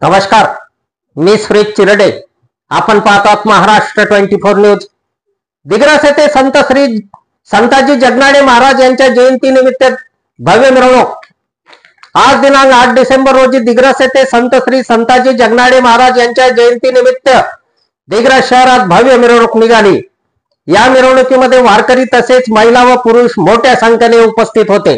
नमस्कार, मी सुरेश चिरडे. आपण पाहतात महाराष्ट्र 24 न्यूज. दिग्रस येथे संत श्री संताजी जगनाडे महाराज यांच्या जयंतीनिमित्त भव्य मिरवणूक. आज दिनांक 8 डिसेंबर रोजी दिग्रस येथे संत श्री संताजी जगनाडे महाराज यांच्या जयंतीनिमित्त दिग्रस शहरात भव्य मिरवणूक निघाली. या मिरवणुकीमध्ये वारकरी तसेच महिला व पुरुष मोठ्या संख्येने उपस्थित होते.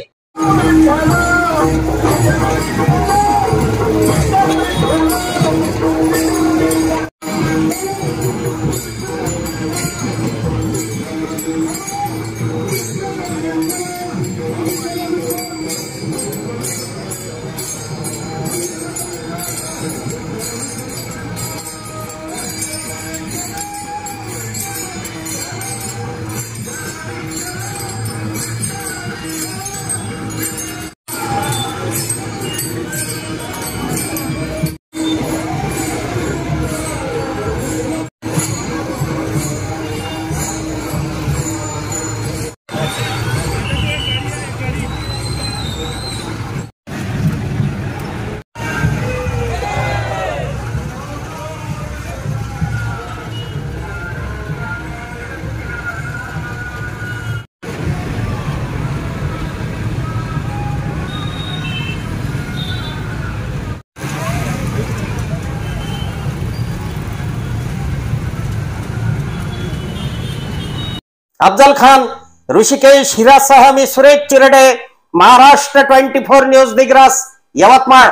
अफजल खान, ऋषिकेश हिरासह मी सुरेश चिरडे, महाराष्ट्र 24 न्यूज दिग्रस, यवतमाळ.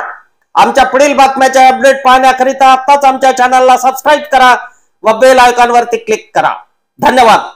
आमच्या पुढील बातम्याचे अपडेट पाहण्याकरिता आताच आमच्या चॅनलला सबस्क्राईब करा व बेल आयकॉनवरती क्लिक करा. धन्यवाद.